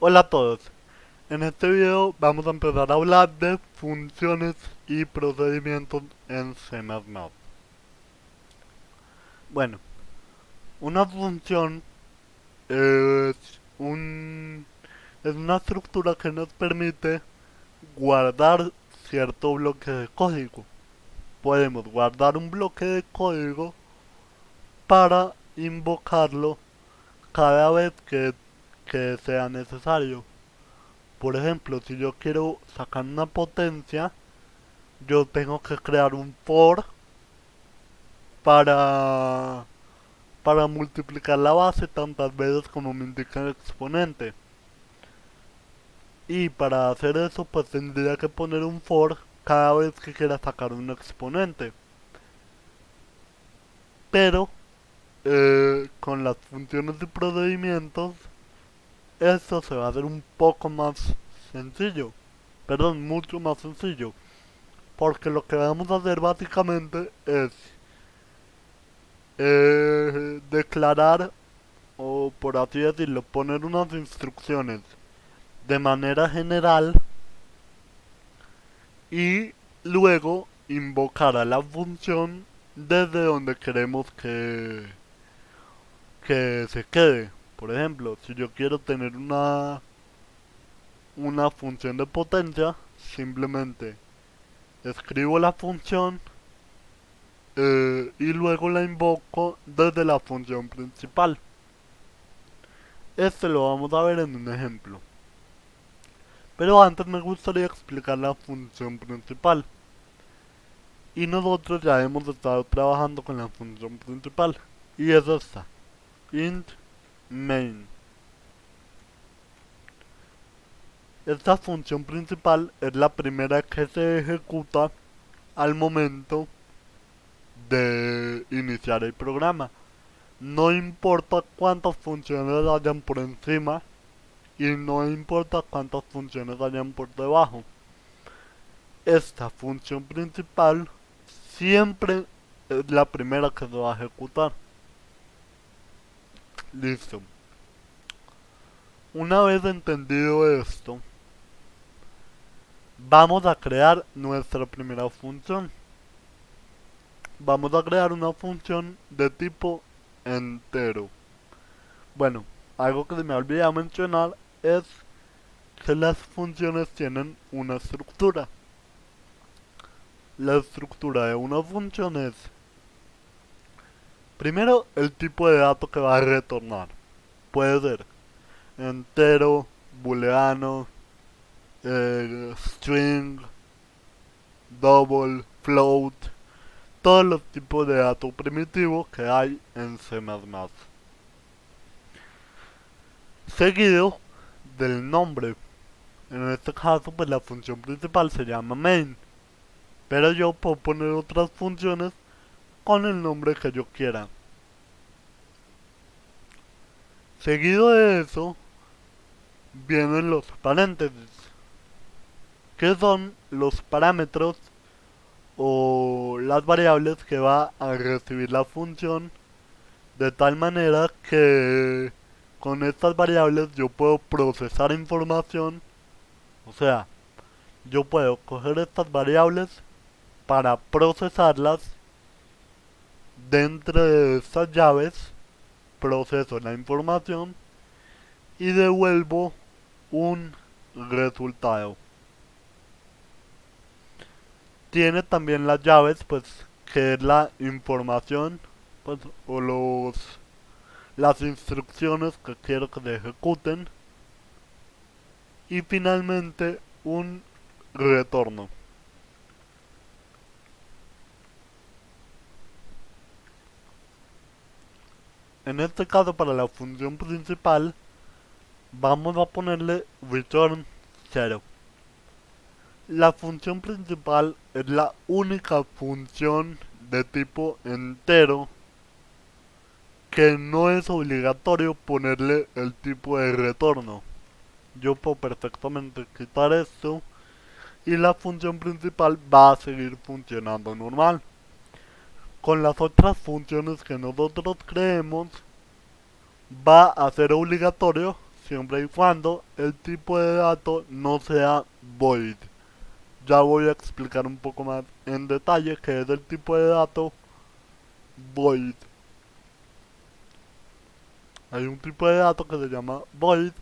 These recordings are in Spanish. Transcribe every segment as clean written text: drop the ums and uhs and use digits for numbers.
Hola a todos, en este video vamos a empezar a hablar de funciones y procedimientos en C++. Bueno, una función es, un, es una estructura que nos permite guardar cierto bloque de código. Podemos guardar un bloque de código para invocarlo cada vez que sea necesario. Por ejemplo, si yo quiero sacar una potencia, yo tengo que crear un for para, para multiplicar la base tantas veces como me indica el exponente. Y para hacer eso, pues tendría que poner un for cada vez que quiera sacar un exponente. Pero con las funciones y procedimientos, esto se va a hacer un poco más sencillo. Perdón, mucho más sencillo. Porque lo que vamos a hacer básicamente es declarar, o por así decirlo, poner unas instrucciones de manera general y luego invocar a la función desde donde queremos que se quede. Por ejemplo, si yo quiero tener una función de potencia, simplemente escribo la función y luego la invoco desde la función principal. Este lo vamos a ver en un ejemplo. Pero antes me gustaría explicar la función principal. Y nosotros ya hemos estado trabajando con la función principal. Y es esta. Int main. Esta función principal es la primera que se ejecuta al momento de iniciar el programa. No importa cuántas funciones hayan por encima y no importa cuántas funciones hayan por debajo. Esta función principal siempre es la primera que se va a ejecutar. Listo. Una vez entendido esto, vamos a crear nuestra primera función. Vamos a crear una función de tipo entero. Bueno, algo que se me ha olvidado mencionar es que las funciones tienen una estructura. La estructura de una función es, primero, el tipo de dato que va a retornar. Puede ser entero, booleano, string, double, float, todos los tipos de datos primitivos que hay en C++. Seguido del nombre. En este caso, pues la función principal se llama main. Pero yo puedo poner otras funciones con el nombre que yo quiera. Seguido de eso, vienen los paréntesis, que son los parámetros o las variables que va a recibir la función, de tal manera que con estas variables yo puedo procesar información. O sea, yo puedo coger estas variables para procesarlas dentro de estas llaves, proceso la información y devuelvo un resultado. Tiene también las llaves, pues, que es la información, pues, o las instrucciones que quiero que se ejecuten. Y finalmente un retorno. En este caso, para la función principal, vamos a ponerle return 0. La función principal es la única función de tipo entero que no es obligatorio ponerle el tipo de retorno. Yo puedo perfectamente quitar esto y la función principal va a seguir funcionando normal. Con las otras funciones que nosotros creemos, va a ser obligatorio siempre y cuando el tipo de dato no sea void. Ya voy a explicar un poco más en detalle qué es el tipo de dato void. Hay un tipo de dato que se llama void.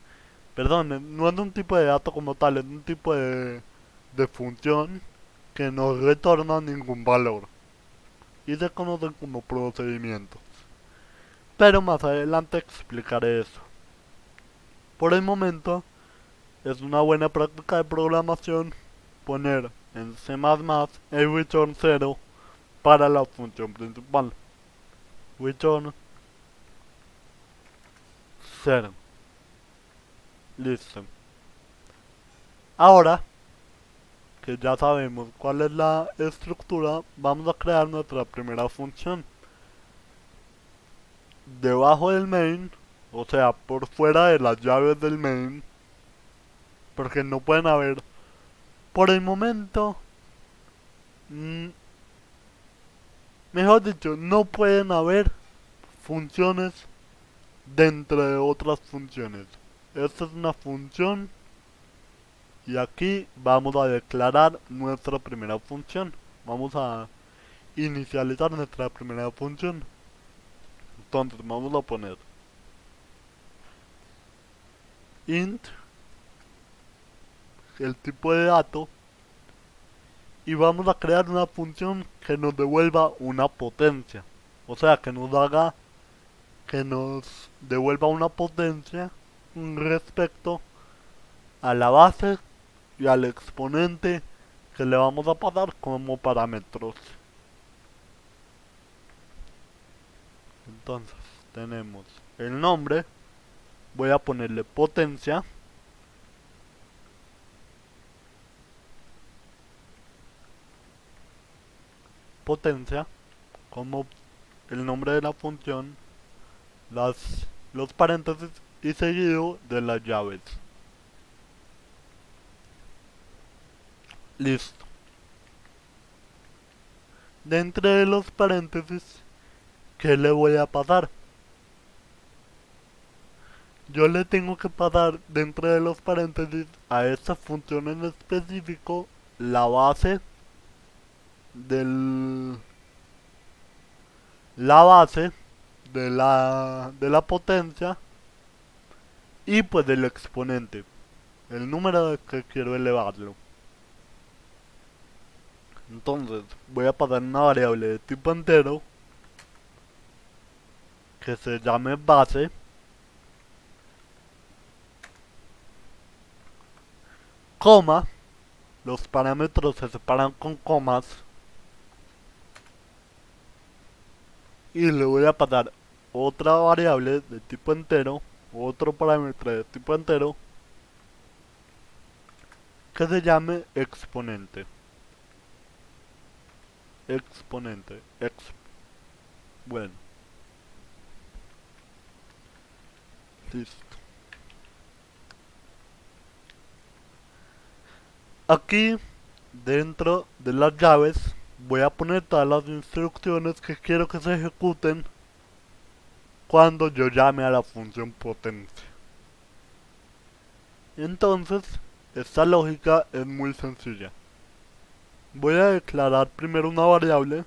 Perdón, no es un tipo de dato como tal, es un tipo de función que no retorna ningún valor y se conocen como procedimientos. Pero más adelante explicaré eso. Por el momento, es una buena práctica de programación poner en C++ el return 0 para la función principal. Return 0. Listo. Ahora que ya sabemos cuál es la estructura, vamos a crear nuestra primera función. Debajo del main, o sea, por fuera de las llaves del main, porque no pueden haber, por el momento, mm, mejor dicho, no pueden haber funciones dentro de otras funciones. Esta es una función y aquí vamos a declarar nuestra primera función. Vamos a inicializar nuestra primera función. Entonces vamos a poner int, el tipo de dato, y vamos a crear una función que nos devuelva una potencia. O sea, que nos devuelva una potencia respecto a la base y al exponente que le vamos a pasar como parámetros. Entonces tenemos el nombre, voy a ponerle potencia, potencia como el nombre de la función, los paréntesis y seguido de las llaves. Listo. Dentro de los paréntesis, ¿qué le voy a pasar? Yo le tengo que pasar dentro de los paréntesis a esta función en específico la base del la base de la potencia y pues del exponente, el número de que quiero elevarlo. Entonces voy a pasar una variable de tipo entero que se llame base, coma, los parámetros se separan con comas y le voy a pasar otra variable de tipo entero, otro parámetro de tipo entero que se llame exponente. Exponente, bueno, listo. Aquí, dentro de las llaves, voy a poner todas las instrucciones que quiero que se ejecuten cuando yo llame a la función potencia. Entonces, esta lógica es muy sencilla. Voy a declarar primero una variable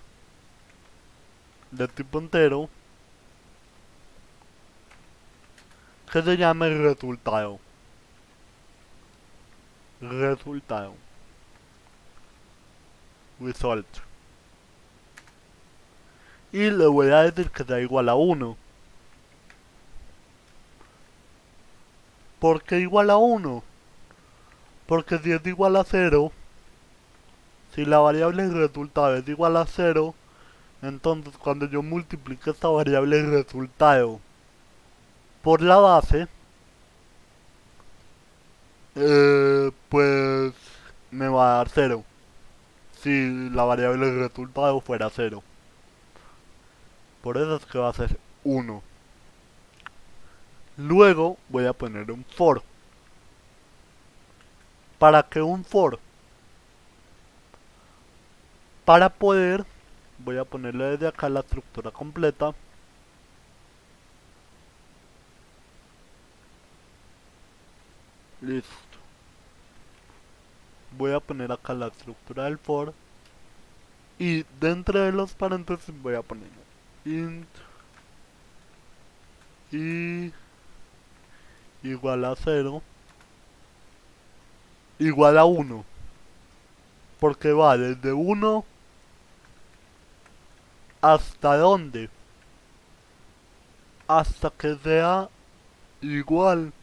de tipo entero que se llame resultado. Resultado. Result. Y le voy a decir que sea igual a 1. ¿Por qué igual a 1? Porque si es igual a 0, si la variable resultado es igual a 0, entonces cuando yo multiplique esta variable resultado por la base, pues me va a dar 0. Si la variable resultado fuera 0. Por eso es que va a ser 1. Luego voy a poner un for. ¿Para qué un for? Para poder, voy a ponerle desde acá la estructura completa. Listo. Voy a poner acá la estructura del for. Y dentro de los paréntesis voy a poner int y igual a 0 igual a 1. Porque va desde 1 hasta dónde. Hasta que sea igual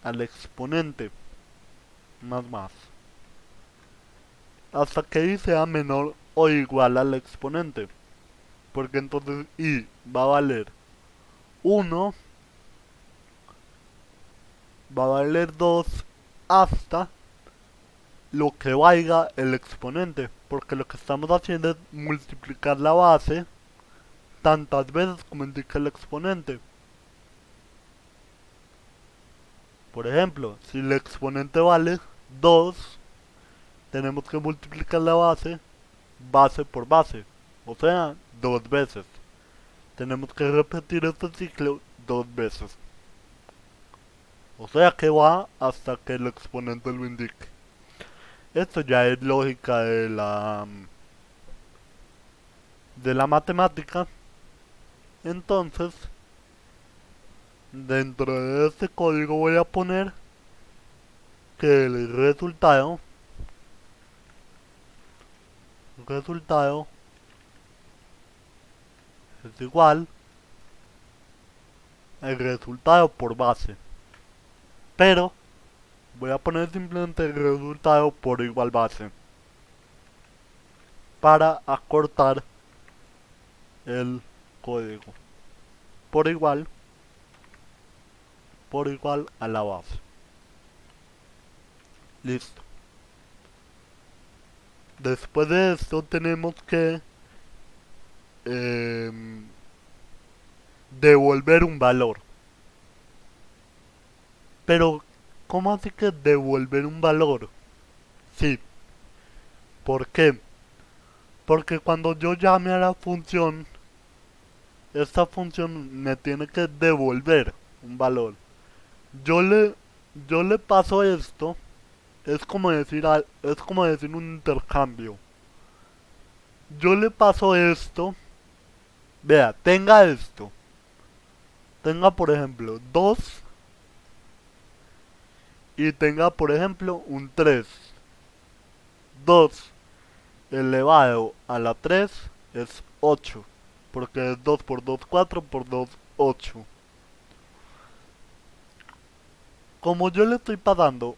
al exponente. Más. Hasta que y sea menor o igual al exponente. Porque entonces y va a valer 1, va a valer 2 hasta lo que valga el exponente. Porque lo que estamos haciendo es multiplicar la base tantas veces como indica el exponente. Por ejemplo, si el exponente vale 2, tenemos que multiplicar la base por base. O sea, 2 veces. Tenemos que repetir este ciclo 2 veces. O sea que va hasta que el exponente lo indique. Esto ya es lógica de la matemática. Entonces, dentro de este código voy a poner que el resultado es igual al resultado por base. Pero voy a poner simplemente el resultado por igual base para acortar el código. Por igual a la base. Listo. Después de esto tenemos que devolver un valor. Pero, ¿cómo así que devolver un valor? Sí. ¿Por qué? Porque cuando yo llame a la función, esta función me tiene que devolver un valor. Yo le, yo le paso esto, es como decir un intercambio. Yo le paso esto, vea, tenga esto. Tenga por ejemplo 2 y tenga por ejemplo un 3. 2 elevado a la 3 es 8. Porque es 2 por 2 4 por 2 8. Como yo le estoy pasando,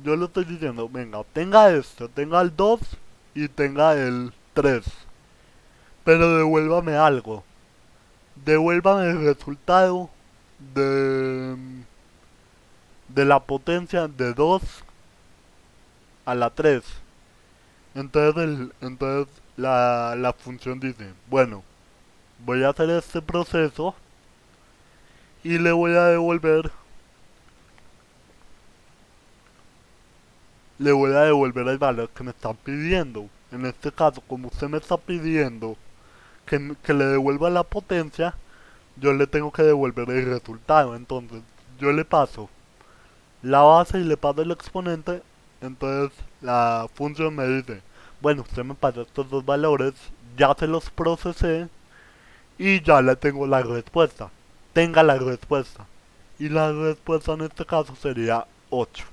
yo le estoy diciendo, venga, tenga esto, tenga el 2 y tenga el 3. Pero devuélvame algo. Devuélvame el resultado de, de la potencia de 2 a la 3. Entonces la función dice, bueno, voy a hacer este proceso y le voy a devolver el valor que me están pidiendo. En este caso, como usted me está pidiendo que le devuelva la potencia, yo le tengo que devolver el resultado. Entonces, yo le paso la base y le paso el exponente. Entonces, la función me dice, bueno, usted me pasó estos dos valores, ya se los procesé y ya le tengo la respuesta. Tenga la respuesta. Y la respuesta en este caso sería 8.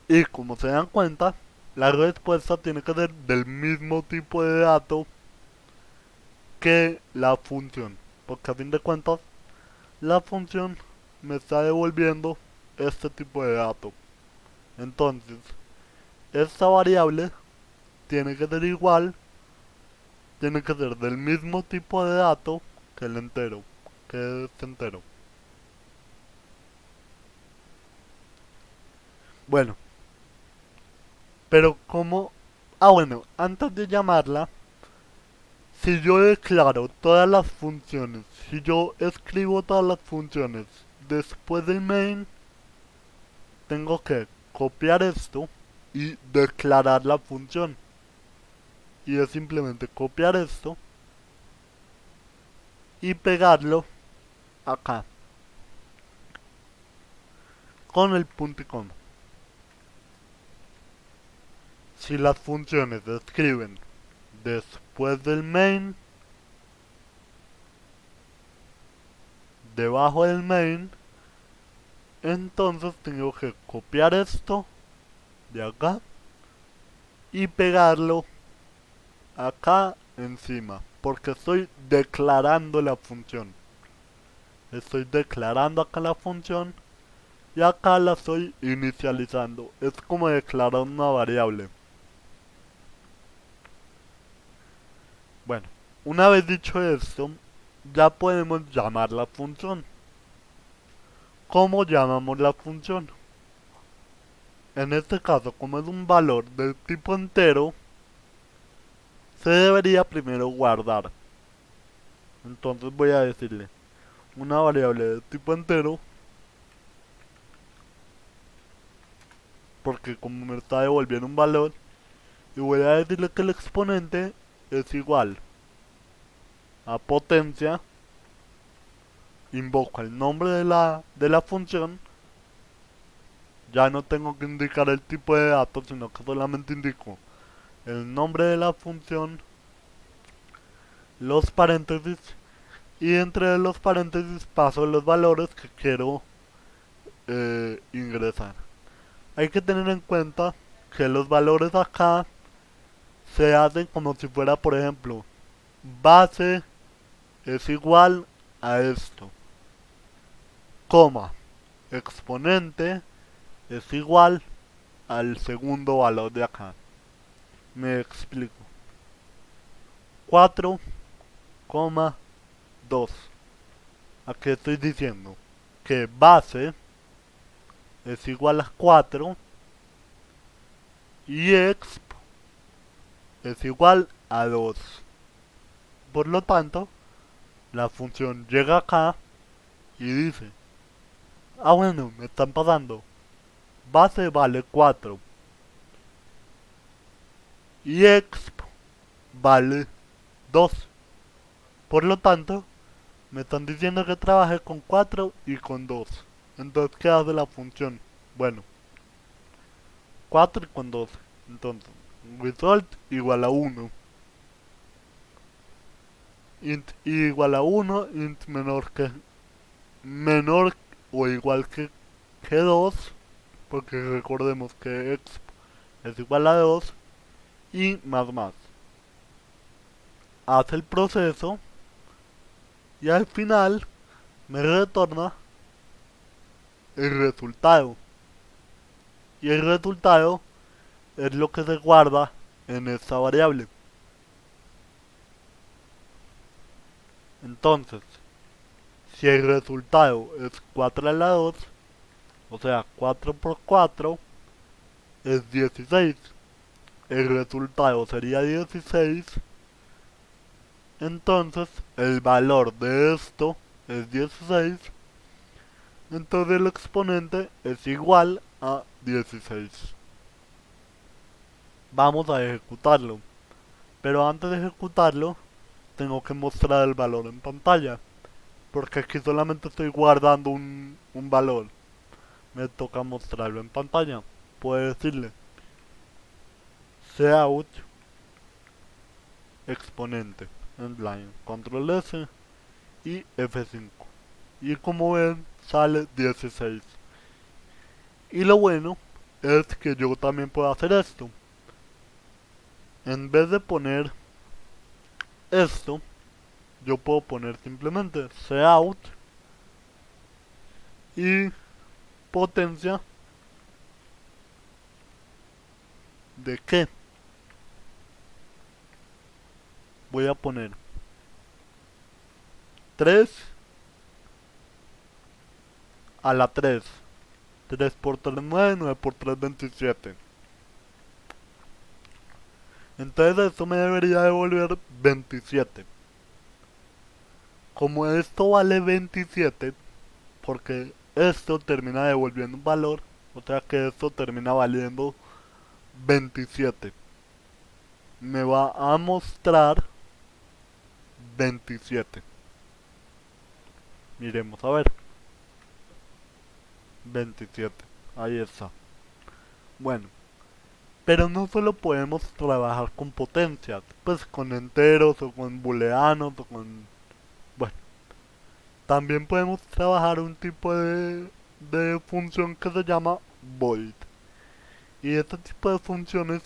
Y como se dan cuenta, la respuesta tiene que ser del mismo tipo de dato que la función. Porque a fin de cuentas, la función me está devolviendo este tipo de dato. Entonces, esta variable tiene que ser igual, tiene que ser del mismo tipo de dato que el entero, que es entero. Bueno, pero como... Ah, bueno, antes de llamarla, si yo declaro todas las funciones, si yo escribo todas las funciones después del main, tengo que copiar esto y declarar la función. Y es simplemente copiar esto y pegarlo acá. con el punto y coma. Si las funciones se escriben después del main, debajo del main, entonces tengo que copiar esto de acá y pegarlo acá encima, porque estoy declarando la función. Estoy declarando acá la función y acá la estoy inicializando. Es como declarar una variable. Bueno, una vez dicho esto, ya podemos llamar la función. ¿Cómo llamamos la función? En este caso, como es un valor de tipo entero, se debería primero guardar. Entonces voy a decirle una variable de tipo entero, porque como me está devolviendo un valor, y voy a decirle que el exponente es igual a potencia, invoco el nombre de la función, ya no tengo que indicar el tipo de datos, sino que solamente indico el nombre de la función, los paréntesis, y entre los paréntesis paso los valores que quiero ingresar. Hay que tener en cuenta que los valores acá se hacen como si fuera, por ejemplo, base es igual a esto, coma, exponente es igual al segundo valor de acá. Me explico. 4,2. Aquí estoy diciendo que base es igual a 4 y exp es igual a 2. Por lo tanto, la función llega acá y dice, ah bueno, me están pasando, base vale 4 y exp vale 2. Por lo tanto, me están diciendo que trabaje con 4 y con 2. Entonces, ¿qué hace la función? Bueno, 4 y con 2. Entonces, result igual a 1. Int i igual a 1, int menor o igual que 2, porque recordemos que exp es igual a 2, y más más. Hace el proceso y al final me retorna el resultado. Y el resultado es lo que se guarda en esta variable. Entonces, si el resultado es 4 a la 2, o sea, 4 por 4 es 16. El resultado sería 16. Entonces, el valor de esto es 16. Entonces, el exponente es igual a 16. Vamos a ejecutarlo. Pero antes de ejecutarlo, tengo que mostrar el valor en pantalla. Porque aquí solamente estoy guardando un valor. Me toca mostrarlo en pantalla. Puedo decirle cout exponente en line, control S y F5. Y como ven, sale 16. Y lo bueno es que yo también puedo hacer esto. En vez de poner esto, yo puedo poner simplemente cout y potencia de que voy a poner 3 a la 3. 3 por 3 9, 9 por 3 27. Entonces esto me debería devolver 27. Como esto vale 27, porque esto termina devolviendo un valor, o sea que esto termina valiendo 27. Me va a mostrar 27. Miremos a ver. 27. Ahí está. Bueno, pero no solo podemos trabajar con potencias, pues con enteros o con booleanos o con... Bueno, también podemos trabajar un tipo de función que se llama void. Y este tipo de funciones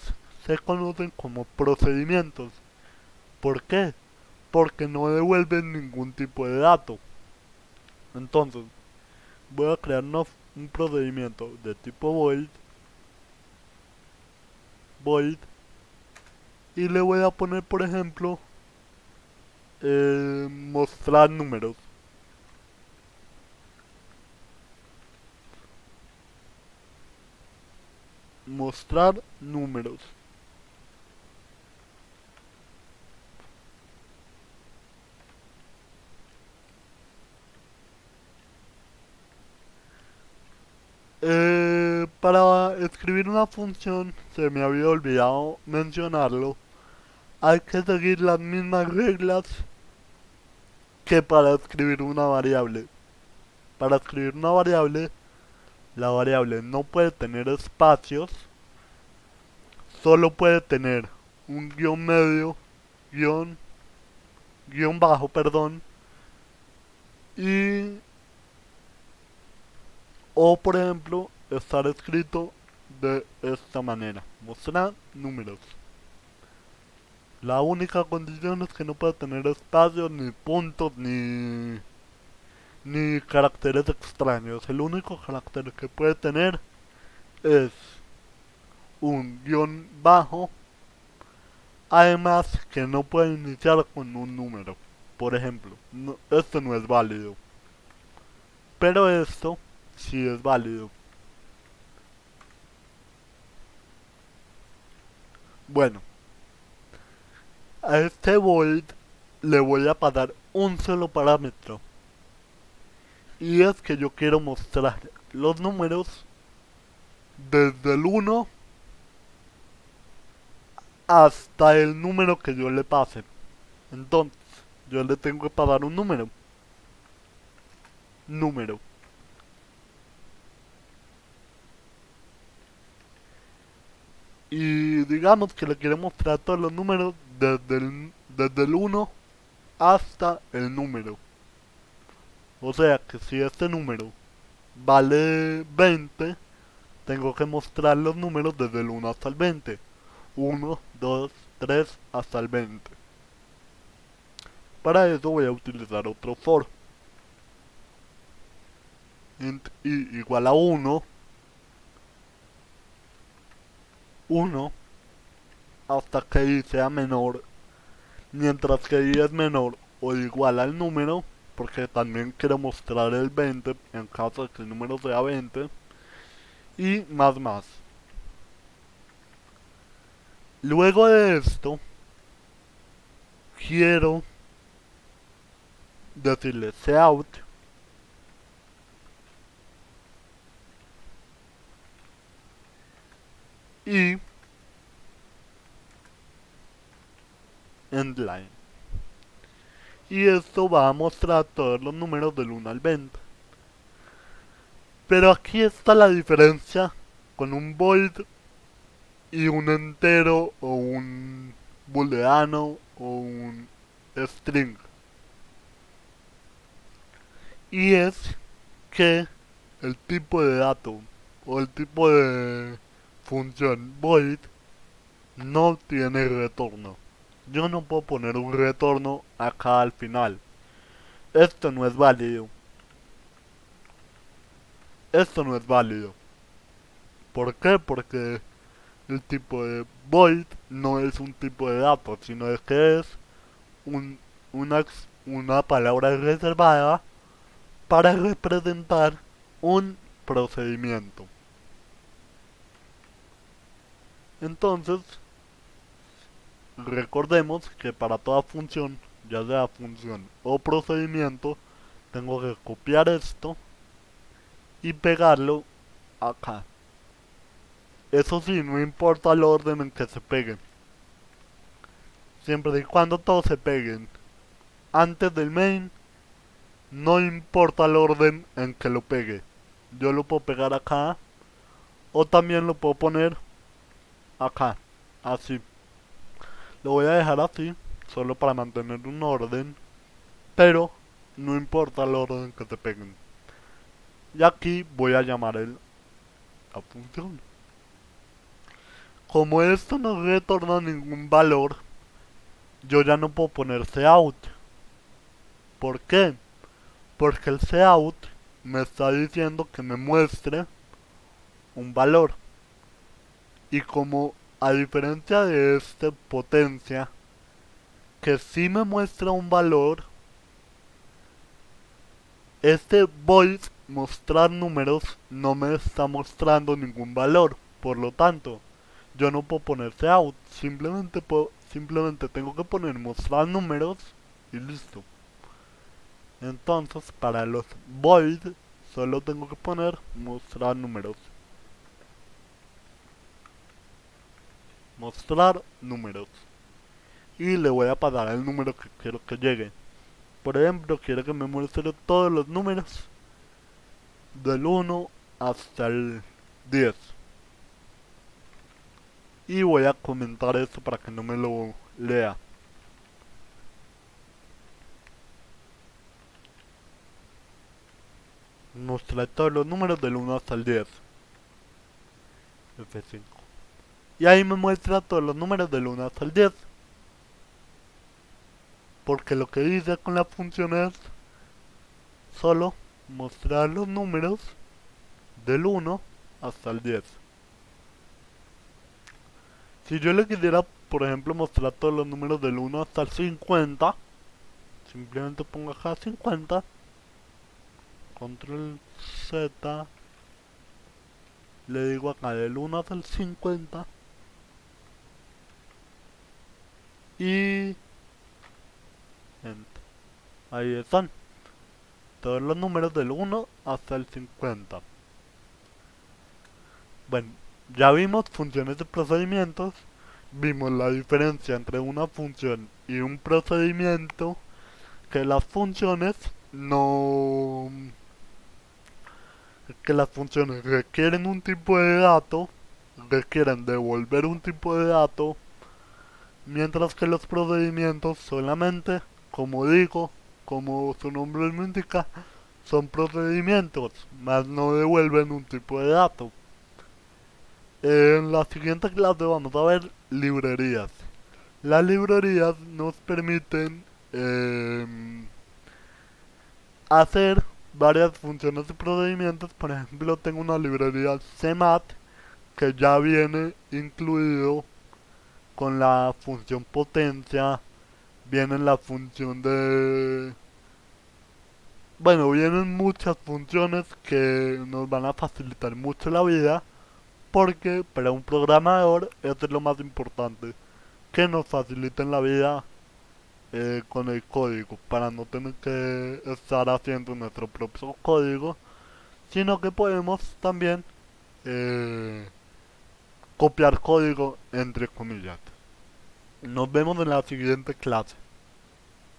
se conocen como procedimientos. ¿Por qué? Porque no devuelven ningún tipo de dato. Entonces, voy a crear un procedimiento de tipo void, y le voy a poner, por ejemplo, mostrar números. Mostrar números. Para escribir una función, se me había olvidado mencionarlo, hay que seguir las mismas reglas que para escribir una variable. Para escribir una variable, la variable no puede tener espacios, solo puede tener un guión medio, guión, guión bajo, perdón, y o por ejemplo estar escrito de esta manera: mostrar números. La única condición es que no puede tener espacios, ni puntos, ni caracteres extraños. El único carácter que puede tener es un guión bajo. Además, que no puede iniciar con un número. Por ejemplo, esto no es válido. Pero esto sí es válido. Bueno, a este void le voy a pasar un solo parámetro. Y es que yo quiero mostrar los números desde el 1 hasta el número que yo le pase. Entonces, yo le tengo que pasar un número. Número. Y digamos que le quiero mostrar todos los números desde el 1 hasta el número. O sea que si este número vale 20, tengo que mostrar los números desde el 1 hasta el 20. 1, 2, 3 hasta el 20. Para eso voy a utilizar otro for. Int i igual a 1, 1 hasta que i sea menor, mientras que i es menor o igual al número, porque también quiero mostrar el 20 en caso de que el número sea 20, y más. Luego de esto, quiero decirle cout y endline. Y esto va a mostrar todos los números del 1 al 20. Pero aquí está la diferencia con un void y un entero o un booleano o un string. Y es que el tipo de dato o el tipo de función void no tiene retorno. Yo no puedo poner un retorno acá al final. Esto no es válido. Esto no es válido. ¿Por qué? Porque el tipo de void no es un tipo de dato, sino es que es un, una palabra reservada para representar un procedimiento. Entonces, recordemos que para toda función, ya sea función o procedimiento, tengo que copiar esto y pegarlo acá. Eso sí, no importa el orden en que se peguen, siempre y cuando todos se peguen antes del main, no importa el orden en que lo pegue. yo lo puedo pegar acá o también lo puedo poner acá, así. Lo voy a dejar así, solo para mantener un orden, pero no importa el orden que te peguen. Y aquí voy a llamar la función. Como esto no retorna ningún valor, yo ya no puedo poner cout. ¿Por qué? Porque el cout me está diciendo que me muestre un valor. Y como a diferencia de este potencia, que sí me muestra un valor, este void mostrar números no me está mostrando ningún valor. Por lo tanto, yo no puedo poner cout, simplemente tengo que poner mostrar números y listo. Entonces, para los void solo tengo que poner mostrar números. Mostrar números. Y le voy a pasar el número que quiero que llegue. Por ejemplo, quiero que me muestre todos los números del 1 hasta el 10. Y voy a comentar esto para que no me lo lea. Mostré todos los números del 1 hasta el 10. F5. Y ahí me muestra todos los números del 1 hasta el 10. Porque lo que dice con la función es solo mostrar los números del 1 hasta el 10. Si yo le quisiera, por ejemplo, mostrar todos los números del 1 hasta el 50, simplemente pongo acá 50, control Z, le digo acá del 1 hasta el 50 y enter. Ahí están todos los números del 1 hasta el 50. Bueno, ya vimos funciones de procedimientos, vimos la diferencia entre una función y un procedimiento, que las funciones no... que las funciones requieren un tipo de dato, requieren devolver un tipo de dato, mientras que los procedimientos solamente, como digo, como su nombre lo indica, son procedimientos, más no devuelven un tipo de dato. En la siguiente clase vamos a ver librerías. Las librerías nos permiten hacer varias funciones y procedimientos. Por ejemplo, tengo una librería CMAT que ya viene incluido con la función potencia, viene la función de... Bueno, vienen muchas funciones que nos van a facilitar mucho la vida, porque para un programador eso es lo más importante, que nos faciliten la vida con el código, para no tener que estar haciendo nuestro propio código, sino que podemos también eh, copiar código entre comillas. Nos vemos en la siguiente clase.